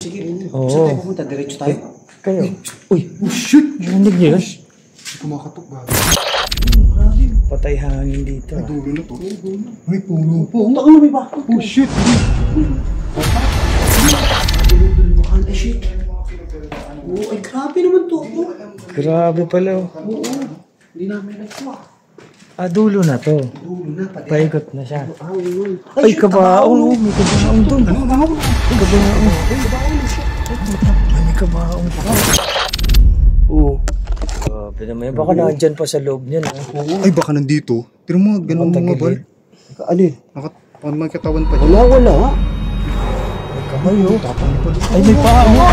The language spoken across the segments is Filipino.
Sige, Oo. saan tayo pumunta? Diretso tayo? Kayo. Uy, oh shit! Narinig niyo yun? Kumakatok ba? Patay hangin dito. Ay, dulo na to. Ay, puno po. Taka na may bako. Oh, shit! Ay, shit. Oo, ay grabe naman to. Grabe pala. Oo. Hindi namin nagsuwa. Ah, dulo na to. Dulo na pati. Paikot na siya. Ay, Ay, kabaong. May kabaong doon. Ano, kabaong? Kabaong. May kabaong. Oo. Grabe naman. Baka nandyan pa sa loob niyan. Ay, baka nandito. Tira mo, ganun mga bal. Ano yun? May katawan pa dyan. Wala. May kamay oh. Ay, may paa mo.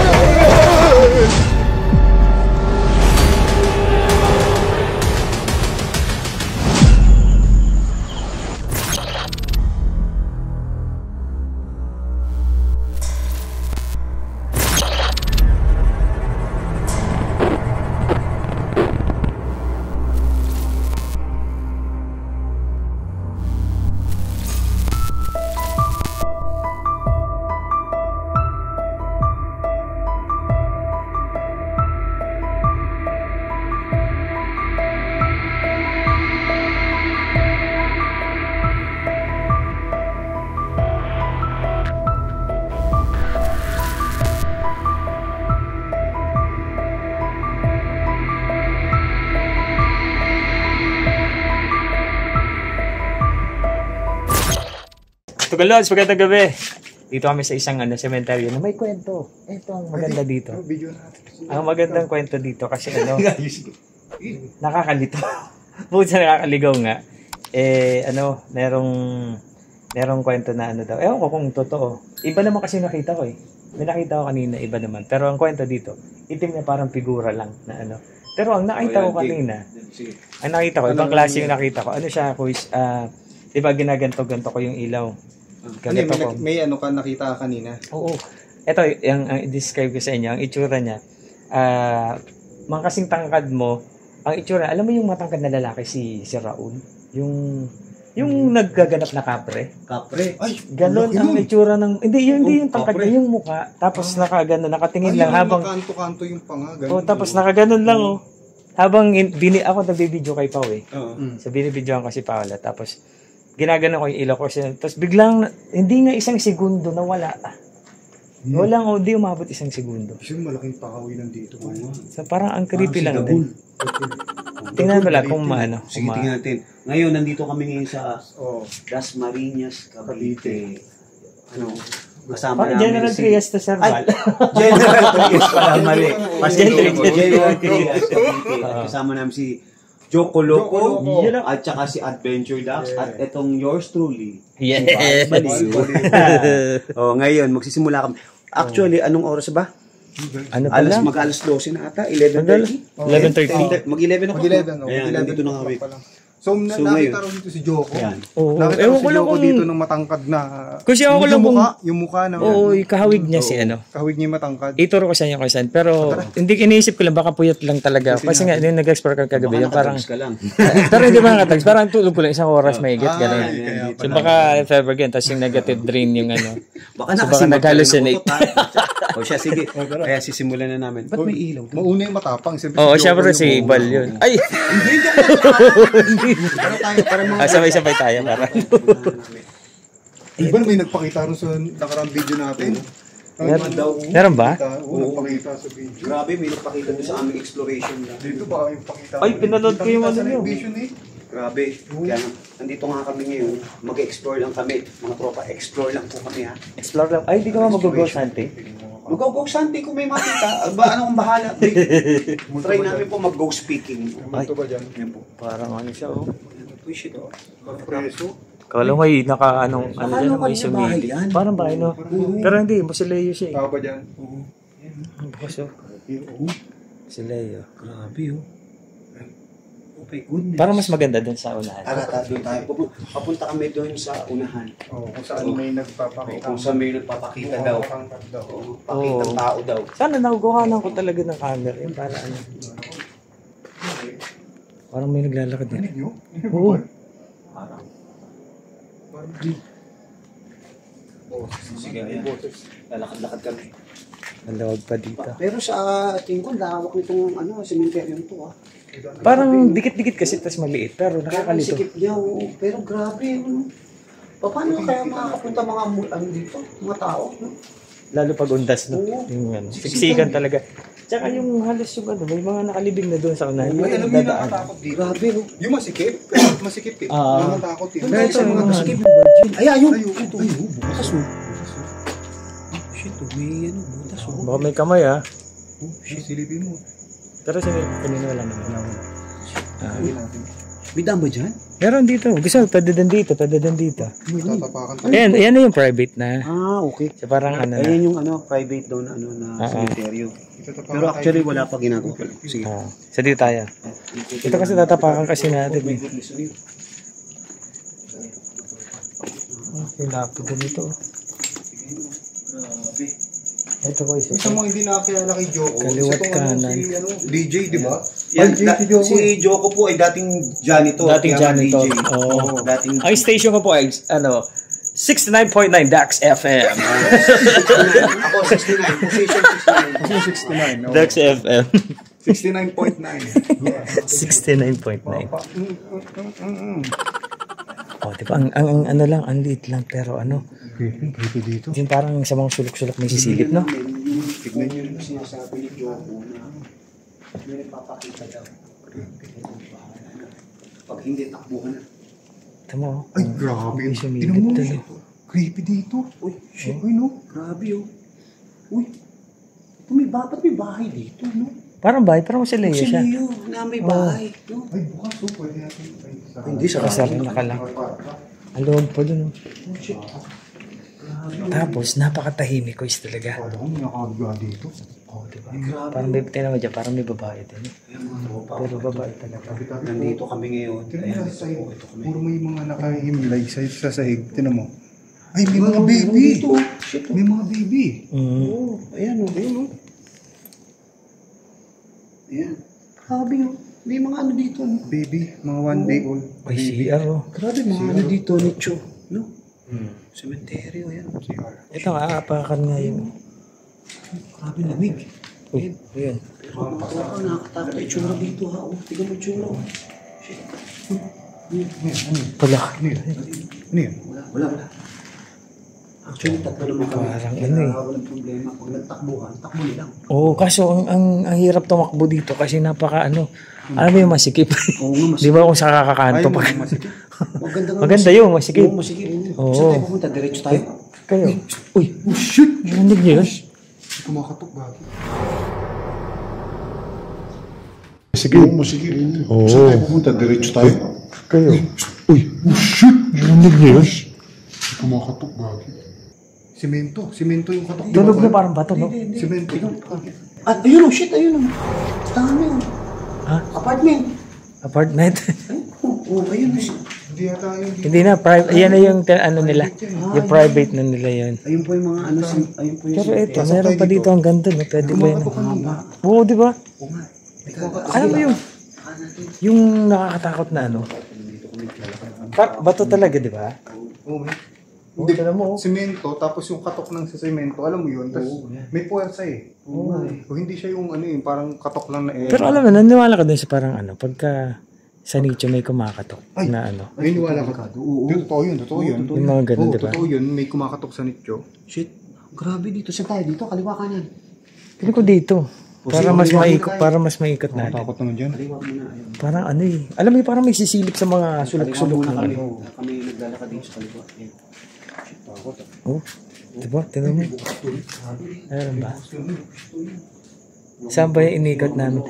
Tugalons, magandang gabi. Dito kami sa isang cemetery na may kwento. Ito ang maganda dito. Ang magandang kwento dito kasi nakakalito. Bukod sa nakakaligaw nga, merong kwento na daw. Ewan ko kung totoo. Iba naman kasi nakita ko eh. May nakita ko kanina, iba naman. Pero ang kwento dito, itim na parang figura lang na Pero ang nakita ko kanina, ibang klase yung nakita ko. Ano siya, quiz, diba ginaganto-ganto ko yung ilaw. May ka nakita kanina? Oo. Ito, yung describe ko sa inyo, ang itsura niya, mga kasing tangkad mo, ang itsura, alam mo yung matangkad na lalaki si Raul? Yung naggaganap na kapre? Kapre? Ay, ganon ang itsura ng, hindi yung tangkad niya, yung mukha, tapos nakatingin lang habang, kanto-kanto yung panga. tapos nakaganon lang habang ako nagbibideo kay Pao eh. So binibidyoan ko si Paula, tapos ginagano ko yung ilaw ko siya. Tapos biglang, hindi nga isang segundo na wala. Hindi umabot isang segundo. Kasi malaking pakawi nandito. So parang ang creepy lang din. Tingnan mo lang kung maano. Sige, tingnan natin. Ngayon, nandito kami ngayon sa Dasmariñas, Cavite. Kasama namin General Trias to Serval. General Trias pala, mali. General Trias, Cavite. Kasama namin si Joko Loco, at saka si Adventure Ducks, at itong yours truly. Yes! Ngayon, magsisimula kami. Actually, anong oras ba? Ano pa lang? Mag-alas 12 na ata, 11:30. 11:30. Mag-11 ako. Mag-11. Ayan, nandito na kami. So, nakita rin dito si Joko. Oo. Nakita rin si Joko dito ng matangkad na... Kasi ako lang yung mukha na... Oo, kahawig niya si Kahawig niya yung matangkad. Ituro ko sa inyo kung saan. Pero hindi iniisip ko lang, baka puyat lang talaga. Kasi nga, yung nag-explore ka kagabi, yung parang... Pero hindi ba nakatags? Parang tulog ko lang, isang oras may higit, gano'n. So baka if ever again, tapos yung negative dream yung Baka nag-hallucinate. O siya, sige. Kaya sisimulan na namin. Ba't may ilaw? Mauna yung matapang. Oo, syempre si Bal yun. Ay! Sabay-sabay tayo para. Iban may nagpakita rin sa nakarang video natin. Meron ba? Oo, nagpakita sa video. Grabe, may nagpakita doon sa aming exploration. Dito ba yung pakita? Ay, pinanood ko yung ano yun. Grabe. Kaya nandito nga kami ngayon. Mag-explore lang kami. Mga tropa, explore lang po kami ha. Explore lang. Ay, di ka ba mag-ghost hunting? Mag-ghost hunting kung may makita. Anong bahala? Try namin po mag-ghost speaking. Ito ba dyan? Yan po. Parang ano siya Push it. Preso? Kala may dyan, may sumili. Parang bahay no. Pero hindi, Basileyo siya eh. Tao ba dyan? Bukas Basileyo. Grabe oh. Oh my goodness. Parang mas maganda dun sa unahan. Doon tayo. Papunta kami doon sa unahan. Kung saan may nagpapakita. Kung saan may nagpapakita daw. Pakitang tao daw. Sana nakukuhanan ko talaga ng camera yun para ano. Parang may naglalakad din. Oo. Sige, ayan. Lalakad-lakad kami. Maluwag pa dito. Pero sa tingin ko, lawak nitong cemetery to ah. Parang dikit-dikit kasi tas maliit. Pero Kaya nakakalito. sikip niya, oo. Pero grabe, paano kaya makakapunta mga dito, mga tao? No? Lalo pag undas, no? Oo. Yung siksikan talaga. Tsaka yung halos yung may mga nakalibing na doon sa unahan. May alam niyo nakatakot dito. Grabe, no? Yung masikip. Masikip eh. Ah. Yung natakot eh. Pero ito, mga yung masikip yung virgin. Ay, ayun! Ito. Butas, oh. Shit, may butas, oh. Baka may kamay, ah. Shit, silipin mo. Pero kanina wala naman. May dama dyan? Meron dito. Gusto mo, pwede din dito. Tatapakan tayo. Ayan na yung private na. Okay. So, parang ano na. Ayan yung private daw na cemetery. Pero actually, wala pa ginagawa. Sige. So, dito tayo. Ito kasi tatapakan kasi natin. Eh. Okay, lapid din ito. Ito ko isa. Isa mo hindi nakakilala kay Joko. Kaliwat Isa tong kanan. Si DJ, di ba? Yan, Si Joko po ay dating janitor. Dating kaya janitor. DJ. Oo. Dating Ang station ko po ay, 69.9 DAX FM. Ako 69. Position 69. 69. DAX FM. 69.9. 69.9. Oh, di ba? Ang ano lang, ang liit lang, pero ano, Creepy dito. yung parang sa mga sulok-sulok may sisilip, no? Tignan nyo. Yung sinasabi ni Joko na may nagpapakita daw. Pag hindi, takbuhan na. Ito mo, Ay, grabe. May sumilip Tignan mo. tuloy. Creepy dito. Uy, shit. Uy, no? Grabe, oh. Uy. Ito may bahay dito, no? parang bahay, parang sa Leo Si siya. Leo na may bahay, no? Ay, bukas. Oh, pwede natin. Hindi, sa Kasari na ka lang. Ang loob pa dun. Oh. Oh, shit. Tapos, napakatahimik ko is talaga. Wala akong nakakagawa dito. Oh, diba? Grabe. Parang may, tinawa dyan, parang may babae din. Eh. Ayan, mga tropa. Pero babae talaga. Nandito kami ngayon. Tignan Ayan, mo sa sahig. ito kami. Puro may mga nakahimlay sa sahig. Tignan mo. Ay, may mga baby. Dito, shit. May mga baby. Mm. Oh, ayan, oh. Ayan, oh. Ayan. Grabe, oh. May mga ano dito, no? Baby. Mga 1 day old. Ay, CR, oh. Grabe, mga ano dito, nicho. No? Cemetery, oh, ayan. Ito, aapakan nga yun. Grabe, lamig. Uy, ayan. Pero mga tropa, nakakatakot ang itsura dito, ha? Oh, tignan mo itsura, oh. Shit. Wala. Ano yan? Ano yan? Wala. Actually, tatlo naman kami. Parang Kaya ano eh. walang problema. Pag nagtakbuhan, takbo nilang. Oo, kaso ang hirap tumakbo dito kasi napaka ano. Alam mo yung masikip. Oo nga, Di ba kung sa kakakanto Ay, pag... masikip. Maganda nga. Maganda yun, masikip. Oo, masikip. Oo. Saan tayo pupunta? Diretso tayo? Kayo. Uy, Oh, shit! narinig niyo yun? Kumakatok bago. Sige, sige. Oo. Saan tayo pupunta? Diretso tayo. Kayo. Uy, oh shit! Narinig niyo yun? Kumakatok bago. Simento yung katok. Tunog na parang bato, no? Simento. At ayun, oh, shit, ayun. Oh. Dami, oh. Ha? Apartment. Apartment. Oh, ayun. Oh. Hindi yata yung Hindi na, private. Yan na yung ano nila. Yung private na nila yun. Ayun po yung mga ano, ayun po yung Pero ito, meron pa dito ang ganda, no? Pwede ba yun? Oo, di ba? Oo nga. Alam mo yung nakakatakot na ano? Bato talaga, di ba? Oo, Hindi ka mo. simento, tapos yung katok ng sa simento, alam mo yun, tapos may puwersa eh. Oo nga. O hindi siya yung ano yung parang katok lang na eh. Pero alam mo, naniwala ka din sa parang ano, pagka sa nicho may kumakatok Ay. na ano. Ay, niwala ka. Oo. Totoo yun. Yung mga ganun, Oo, di ba? totoo yun, may kumakatok sa nicho. Shit. Grabe dito. Saan tayo dito? Kaliwa kanan. Tingin ko dito. Para mas maikot, natin. Takot naman dyan. Kaliwa muna. Ayun. Parang ano eh. Alam mo yung parang may sisilip sa mga sulok-sulok ng kami. ano. Kami naglalakad dito sa kaliwa. Ayun. Shit, takot. Oh, di ba? Tingnan mo. Meron ba? Saan ba yung inikot namin?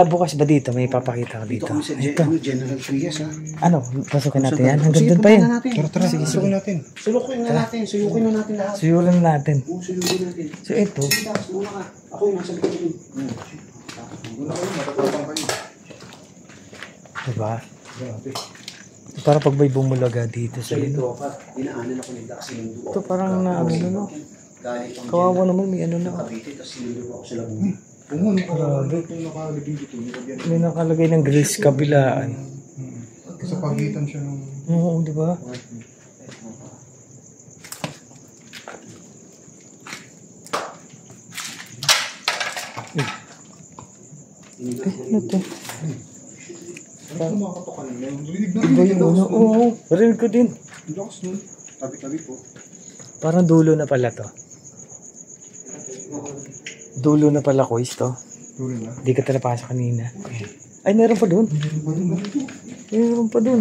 Bukas ba dito? May papakita ko Dito dito. kami sa General Trias, ha? Ano? Pasukin natin yan? Hanggang Sige, doon pa yun. puntahan natin. Tara, susukin natin. Sulukin na natin. Suyukin na natin lahat. Suyulan natin. Oo, suyukin natin. So ito, Sige, taas muna ka. Ako yung nasa likod ko. Doon ako, matatapang kayo. diba? Para pag may bumulaga dito sa Sa ino. tropa, dinaanan ako ng Daxindo. Ito parang na ano no. Galing pang Kawawa naman may ano na. Cavite, tapos sinundo ako sa Laguna. Oo, grabe. Ito yung nakalagay dito. nilagyan. May nakalagay ng grills kabilaan. Sa pagitan siya ng... Oo, di ba? Ano to? Kumakatok ka nila. Iba yung ano? Oo, rin ko din. Lakas nun. Tabi-tabi po. Parang dulo na pala to. Dulo na pala ko to. Tuloy na. Di ka talapasa kanina. Ay, meron pa dun. Meron pa dun.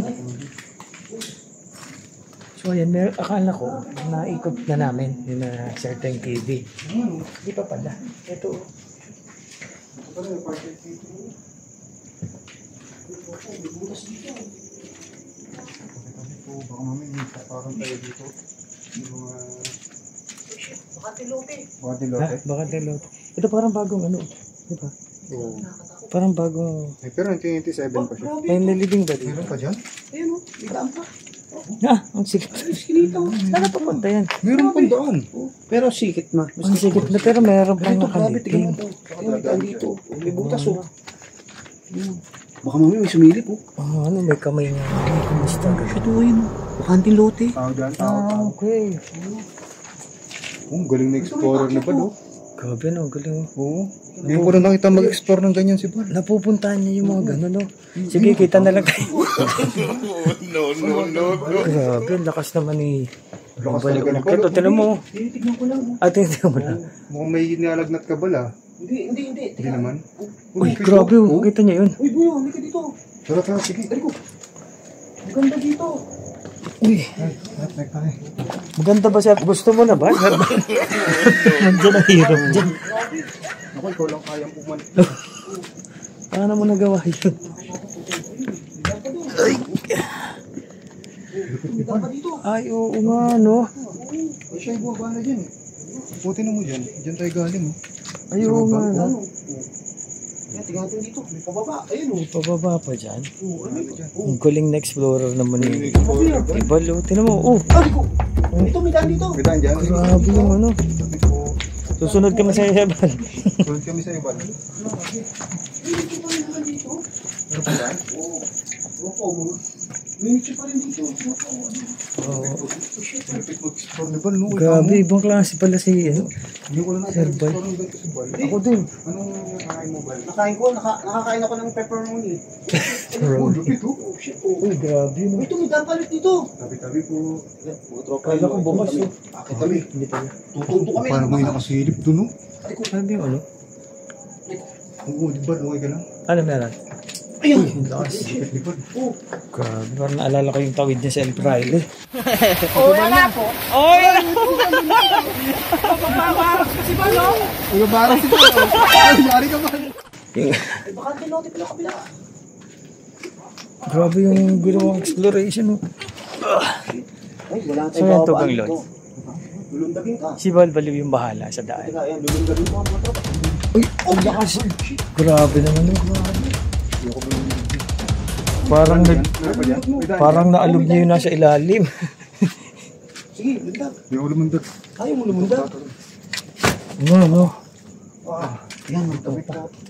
So, ayan, akala ko, naikot na namin yung certain TV. Di pa pala. Ito. Baka mami, parang tayo dito. Baka tilote. Ha? Baka tilote. Ito parang bagong ano. Di ba? Oo. Parang bagong... Pero 1987 pa siya. Ay, nalibing ba dito? Meron pa dyan? Ah, ang sikit. Saan papunta yan? Meron pa daan. Pero sikit ma. Ang sikit na pero meron pang nakalibing. Dito. May butas oh. Baka mami may sumilip oh. Oh, ano, may kamay nga. Kumusta ka? Ito yun. Bakanting lote. Tao dyan, tao. Okay. Galing na explorer na ba, no? Grabe no, galing. Oo. Hindi ko na nakita mag-explore ng ganyan si Bal. Napupuntahan niya yung mga gano'n, no? Sige, kita na lang tayo. No. Grabe, ang lakas naman ni... Lakas talaga ni Bal. Ito, tinan mo. Tinitignan ko lang. Tingnan mo lang. Mukhang may nalagnat ka Bal, Hindi. Hindi naman. Uy, grabe, oh. Kita niya yun. Uy, Buyo, halika dito. Tara, sige. Maganda dito. Uy, maganda ba siya? Gusto mo na ba? Nandiyan ang hirap dyan. Ako, ikaw lang kayang bumalik. Paano mo nagawa yun? Ay, oo nga, no? Ay, siya yung bumaba na dyan eh. Puti na mo dyan. Dyan tayo galing, Ay, oo nga, no? Tingnan natin dito. May pababa. Ayun oh. May pababa pa dyan. Ano yun? Ang galing na explorer naman yun. Ibalo, tinan mo. Oh, Ito, may daan dito. May daan dyan. grabe yung ano. Sabi ko, Susunod kami sa Ebal. tulad kami sa Bal. Meron pa daan? Opo, may nicho pa rin dito. Malapit mag-explore ni Bal, no? Grabe, ibang klase pala si ano. Hindi ko na Sir Bal. explore ng ganito si Bal. Ako din. Anong nakain mo, Bal? Nakain ko, nakakain ako ng pepperoni. Oh, lupit, oh. Oh, shit oh. Uy, grabe no. Ito, may daan palit dito. Tabi-tabi po. Kala ko bukas yun. Akit kami. Hindi pala. Tutunto kami. Parang may nakasilip doon, no? Sabi yung ano? Oo, di ba? Okay ka lang? Ano meron? Ayun. Lakas. Di ba? Grabe, parang naalala ko yung tawid niya sa El Fraile. Ugabarang si Bal, oh. Ay, yari ka, Bal. Ay, baka tinote pala kabila. Grabe yung ginawang exploration. Oh. Ay, wala So, yan to bang Lord? Lulundagin ka. Si Bal Baliw yung bahala sa daan. Teka, ayan, lulundagin ko ang mga tropa. Uy, ang lakas. Grabe naman. Parang Meron pa dyan? May daan parang naalog niya yung nasa ilalim. Sige, lundag. dyan? May ulo mundot. Ayaw mo lumundag. Ano? Ayan, magtabi.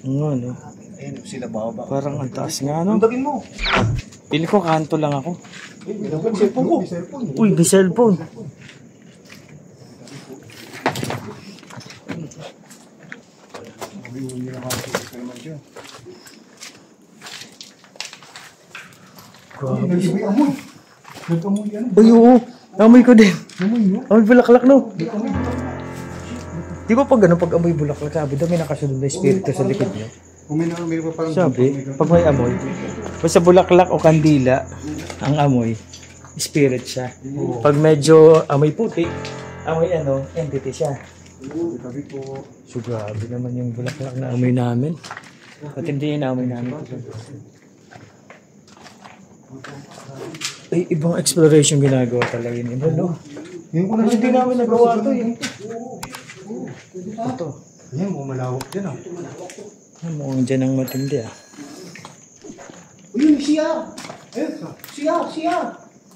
Ano? Ayan, sila bababa. Parang ang taas nga, no? Lundagin mo. Pili ko, kanto lang ako. Ay, lundagin cellphone ko. May cellphone. Uy, may cellphone. May uli na kakasipit ka naman dyan. Grabe. May amoy. Nag-amoy yan. Uy, oo. Amoy ko din. Amoy nyo? Amoy bulaklak, no? Di ba pag ano, pag amoy bulaklak, sabi daw may nakasunod na espiritu sa likod niyo. Kung may pa parang... Sabi, pag may amoy, basta bulaklak o kandila, ang amoy, spirit siya. Pag medyo amoy puti, amoy ano, entity siya. Sabi ko, So grabe naman yung bulaklak na amoy namin. At hindi yung amoy namin. Ay, ibang exploration ginagawa talaga yun. Iba, no? ngayon ko na Hindi namin nagawa ito eh. Ito. Yan, malawak dyan ah. Mukhang dyan ang matindi ah. Uy, siya! Siya!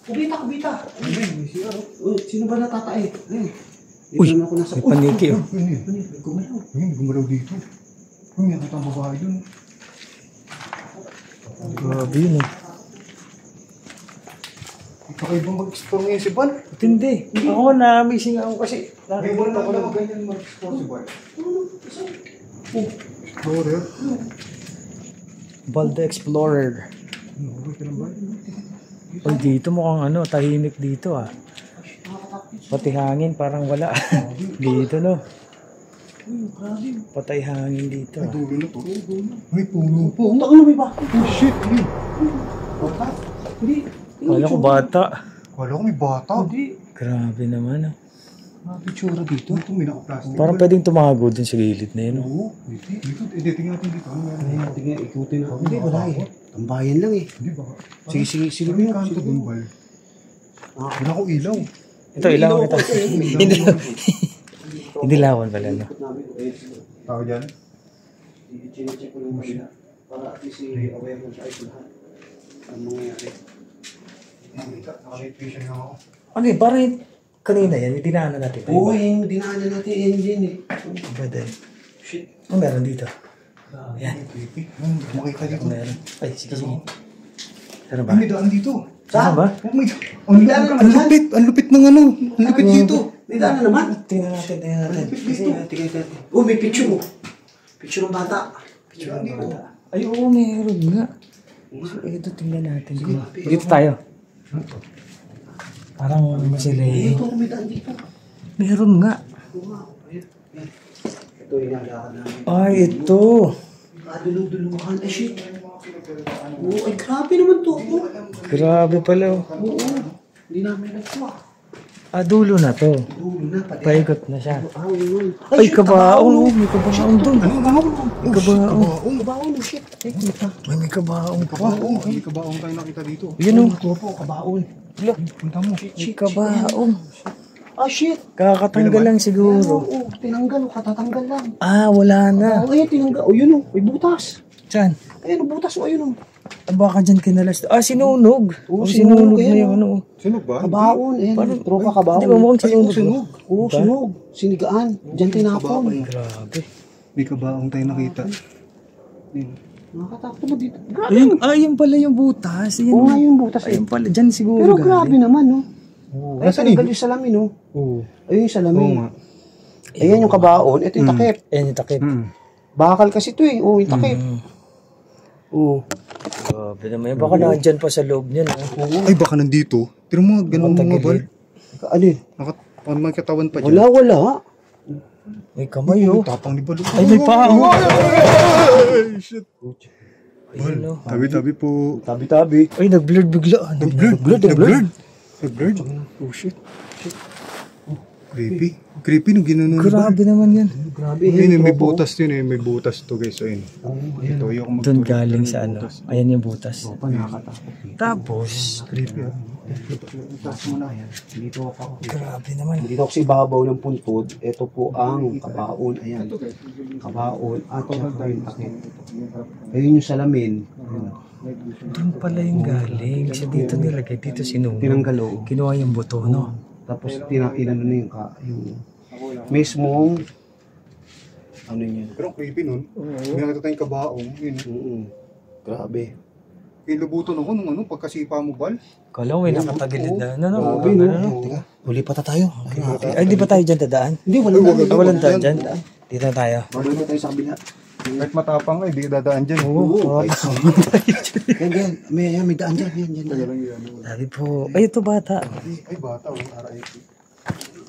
Kubita! Ayun, may siya oh. Sino ba natatae? Ayun. Uy, Dito naman ako nasa... may paniki oh. Gumalaw. Ayun, gumalaw dito. Ayun, yan ang babae dun. Grabe yun oh. Kakaibang mag-explore ngayon si Bal. Matindi. Ako na-amazing ako kasi Ngayon mo nakikita na ko lang. ganyan mag-explore si Bal. Explorer. Balde Explorer. Uy, dito mukhang ano, tahimik dito ah. Pati hangin parang wala. Dito no. Patay hangin dito ah. Dulo na to. May puno po. Ano may ba? Oh shit. Wala ko bata. Wala ko may bata. Grabe naman ah. Picture dito. Ito may naka-plastic. Parang pwedeng tumago dun sa gilid na yun. Oo. Dito, tingnan natin dito. Ano meron? Tingnan, ikutin na. Hindi, wala eh. Tambayan lang eh. Hindi ba? Sige, May kanto dun, Bal. Wala akong ilaw. Ito, ilawan kita. Hindi lawan pala no. Tao dyan? I-check ko lang muna. Para at least aware mo sa lahat. Ang mangyayari. Nakalitation nga ako. Ano eh, parang kanina yan, itinaanan natin. Oo, yung dinaanan natin engine eh. Pwede. Shit. Ano meron dito? Yan. Makita dito. Meron. Ay, sige. Ano ba? Ay, may daan dito. Saan ba? Oh my God. Ang lupit. Ang lupit ng ano. Ang lupit dito. May daan na naman. Tingnan natin. Tingnan. Oh, may picture mo. Picture ng bata. Ay, oo, meron nga. So, ito, tingnan natin. Dito tayo. Parang sila Ito, may daan dito. meron nga. Ito yung nalakad namin. Ay, ito. Dulong-dulungan. Ay, shit. Oo, ay grabe naman to. Grabe pala. Oo. Hindi namin nagkuha. Dulo na to. Dulo na pati. Paikot na siya. Yun. Ay, kabaong. May kabaong doon. Ano ba? May kabaong. Kabaon, shit. May kabaong pa. Kabaong. May kabaong tayo nakita dito. Yun o. Kabaon. Punta mo. May kabaong. Ah, shit. Kakatanggal lang siguro. Oo, tinanggal. Katatanggal lang. Wala na. Oo, ayun, tinanggal. O, yun o. May butas. Saan? Ayun, butas o, ayun o. Baka dyan kinalas. Sinunog. Oo, Sinunog sinunog na yan, yung ano. Sinog ba? Kabaon. Ayun, tropa kabaon. Di ba mukhang sinunog? Sinog. Oo, sinog. Sinigaan. Diyan tinapon. Grabe. May kabaong tayo nakita. Nakakatakot naman dito. Grabe. Ayun pala yung butas. Oo nga yung butas eh. Ayun pala. Dyan siguro Pero grabe naman, no? Oo. Ay, tinanggal yung salamin, no? Oo. Ayun yung salamin. Oo nga. Ayan yung kabaon. Ito yung takip. Ayan yung takip. Bakal kasi ito eh. Oo, yung takip. Oo. Grabe naman. Baka nandyan pa sa loob niyan. Ay, baka nandito. Tira mo, ganun mga Bal. Ano yun? May katawan pa dyan. Wala. May kamay oh. Tapang ni Bal. Ay, may paa oh. Ay, shit. Ayun oh. Tabi-tabi po. Tabi-tabi. Ay, nag-blurred bigla. Nag-blurred. Oh, shit. Creepy nung ginanon. Grabe naman yan. Grabe. Ayun, may butas yun eh. May butas to guys. Ayun. Ito, yung Doon galing sa ano. Ayan yung butas. Nakakatakot. Tapos, Creepy ah. Taas mo na yan. Dito ako. grabe naman. Dito ako sa ibabaw ng puntod. Ito po ang kabaon. Ayan. Kabaon at saka yung takip. Ayun yung salamin. Doon pala yung galing. Kasi dito nilagay. Dito sinunog. Tinanggalo. Kinuha yung buto, no? Tapos inano na yung mismong ano yun. Pero creepy nun. May nakita tayong kabaong. Yun. Grabe. Kilubuto ako nung ano, pagkasipa mo Bal. Kala ko may nakatagilid na. Ano? Grabe, no? Teka, huli pa tayo. Ay, di ba tayo dyan dadaan? Hindi, walang Walang daan dyan. Dito na tayo. Huli pa tayo sa kabila. Kahit matapang eh, di dadaan dyan. Oo. Yan. May daan dyan. Yan. Sabi po, ay ito bata. Ay, bata. RIP.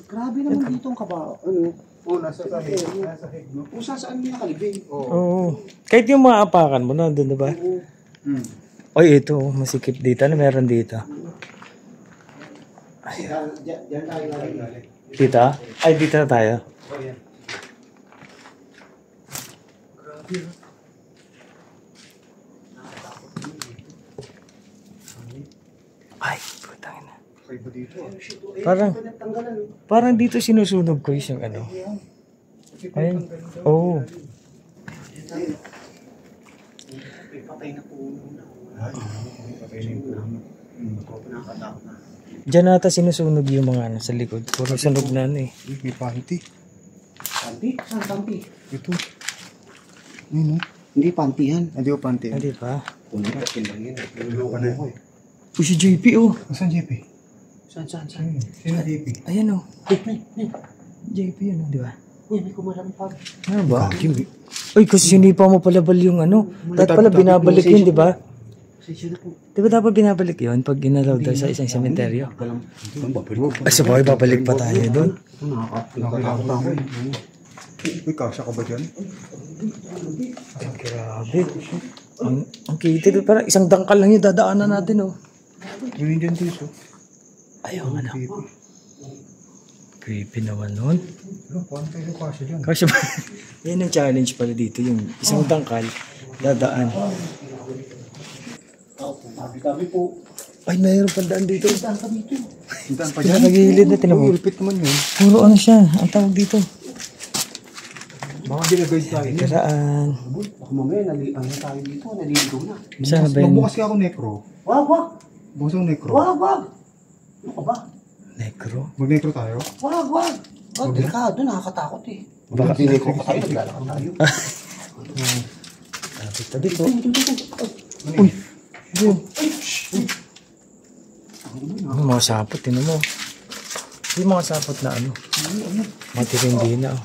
Grabe naman dito ang kaba. Ano? Nasa sahig. Nasa sahig, no? Kung saan yung nakalibing. Oo. Kahit yung mga apakan mo, nandun na ba? Ay, ito, masikip dito. Ano meron dito? Diyan tayo galing. Dito? Ay, dito na tayo. Ay, putang ina. Parang dito sinusunog ko yung ano. Ayun. Oo. Patay na puno na. Nakakatakot na. Diyan nata sinusunog yung mga ano sa likod. Puro sunog na ano eh. May panty. Panty? Saan panty? Ito. Yun, no? Hindi panty yan. Hindi ko panty. Hindi pa. Wala ka, lang yan. Niloloko na ako eh. O si JP oh. Saan JP? Saan? Sino JP? Ayan oh. JP yun oh, di ba? Uy, may kumalampag. Ano ba? Uy, kasi sinipa mo pala bal yung ano. Dapat pala binabalik yun, di ba? Di ba dapat binabalik yun pag inalaw daw sa isang sementeryo? Ay, sabay, babalik pa tayo doon. Nakakatakot ako eh. Uy, kasya ka ba dyan? Grabe. Ang kitid. Parang isang dangkal lang yung dadaanan natin, oh. Yun dyan, Tis. Ayaw nga na. Creepy naman nun. Pero, paano tayo kasya dyan? Kasi ba, yan ang challenge pala dito. Yung isang dangkal, dadaan. Tabi po. Ay, mayroon pa daan dito. Daan pa dyan. Pinakagilid na, tinan mo. Uy, ulpit naman yun. Puro ano siya, ang tawag dito. Mga ginagay tayo. Karaan. Baka mamaya, ano tayo dito, naliligaw na. Saan ba yun? Magbukas ka ako necro. Wag! Bukas ako necro. Wag! Ano ka ba? Necro? Mag-necro tayo? Wag! Wag, delikado, nakakatakot eh. Baka Dineko ka tayo, naglalakad tayo. tabi po. Uy! Ano mga sapot, tinan mo. Yung mga sapot na ano. Matirindi na, oh.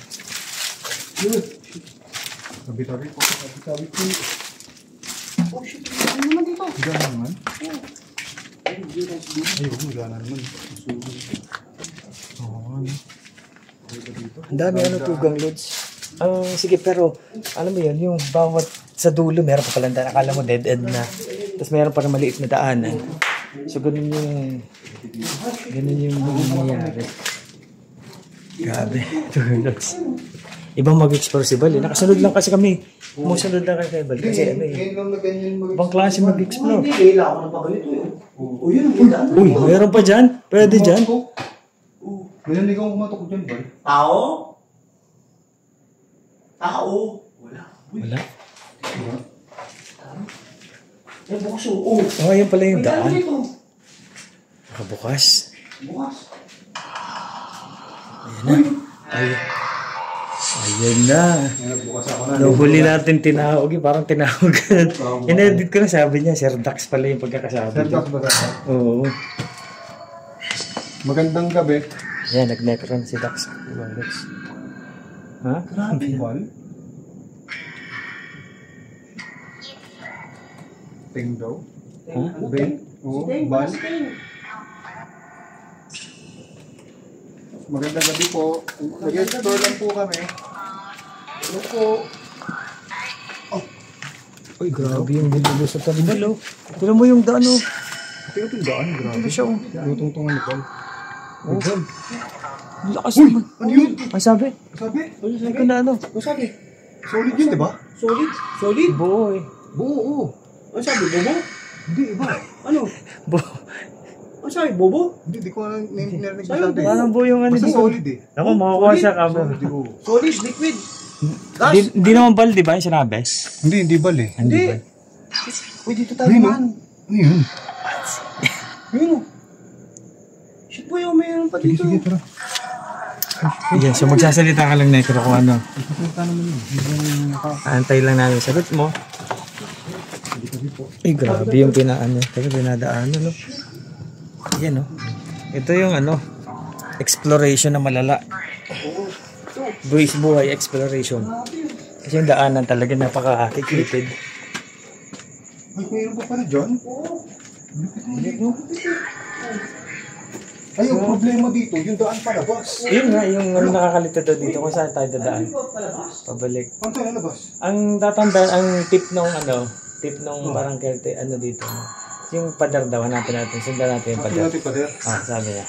Tabi-tabi po. Tabi-tabi po. Oh shit, ano naman dito? Diyan naman. Ayun, wala na naman. Ang dami ano tugang loads. Sige, pero alam mo yun, yung bawat sa dulo meron pa palang daan. Akala mo dead end na. Tapos meron pa rin maliit na daanan. So ganun yung nangyayari. Grabe. Tugang loads. Ibang mag-explore si Bal. Nakasunod lang kasi kami. Umusunod lang kay Bal. Kasi ano eh. Ibang klase mag-explore. Hindi, kailangan ko na pagalito eh. Oh, yun ang ganda. Uy, meron pa dyan? Pwede dyan? May naligaw kumatok dyan, Bal. Tao? Wala. Wala. Yan, bukas oh. Oh, ayun pala yung May daan daan. dito. Nakabukas. Bukas. Ayun na. Nagbukas ako na. Nung huli natin tinawag, parang tinawag. In-edit ko na, sabi niya, Sir Dax pala yung pagkakasabi. Sir, Dax ba tayo? Oo. Magandang gabi. Yan, nag-necron si Dax. Ha? Grabe, Bal. Ting daw. Ha? Ben? Oo, Bal. Magandang gabi po. Nag-explore lang po kami. Ano po? Uy, grabe yung bilulo sa terminal, oh. Tignan mo yung daan, oh. Tingnan ito yung daan, grabe. Ito siya, oh. Lutong-tungan ni Bal. Oh. Ang lakas Uy! naman. Ano yun? Ang sabi? Sabi? Sabi ko na ano? Ano sabi? Solid yun, di ba? Solid? Solid? Buo, eh. Buo, oo. Ano sabi, bobo? Hindi, iba. Ano? Buo. Ano sabi, bobo? Hindi ko nga narinig Sabi, sabi. Parang buo yung ano Basta dito. solid eh. Ako, makakuha sa camera. Solid, oo. Solid, liquid. Gas? Hindi naman bal, di ba yung sinabi? Hindi Bal eh. Hindi ba? Uy, dito tayo Ayun, man. Ano yun? Ayun o. Shit boy, mayroon pa Sige, dito. sige, tara. Yan, so magsasalita ka lang, Necro, kung ano. Punta naman yun. Antay lang namin sagot mo. Eh, grabe yung pinadaanan, no? Yan, no? Ito yung ano, exploration na malala. Buhay exploration. Kasi yung daanan talaga napaka-kitid. Ay, mayroon pa pala dyan? Ay, yung problema dito, yung daan palabas. Yun nga, yung ano nakakalito daw dito kung saan tayo dadaan. Pabalik. Ano tayo nalabas? Ang tatandaan, ang tip nung barangay, ano dito, no? Yung padar daw, hanapin natin, sundan natin yung padar. Natin pa der. Ah, sabi niya.